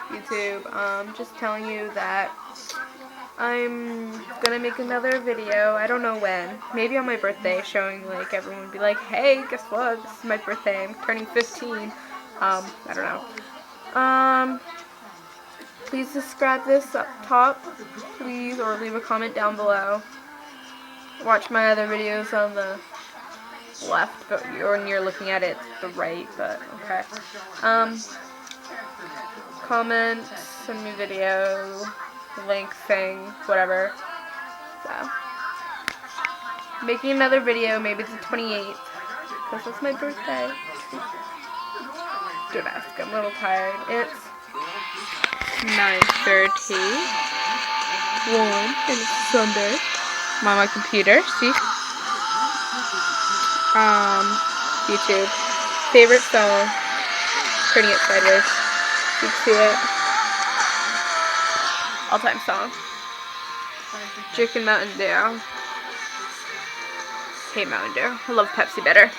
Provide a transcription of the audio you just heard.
YouTube. Just telling you that I'm gonna make another video. I don't know when. Maybe on my birthday, showing like everyone would be like, hey, guess what? This is my birthday. I'm turning 15. I don't know. Please subscribe this up top, please, or leave a comment down below. Watch my other videos on the left, but when you're looking at it, it's the right, but okay. Comment, send me video, link thing, whatever. So, making another video, maybe it's the 28th, because it's my birthday. Don't ask, I'm a little tired. It's 9:31, and it's Sunday. I'm on my computer, see? YouTube. Favorite song. Turning it sideways. You can see it. All-time song. Drinking Mountain Dew. Hate Mountain Dew. I love Pepsi better.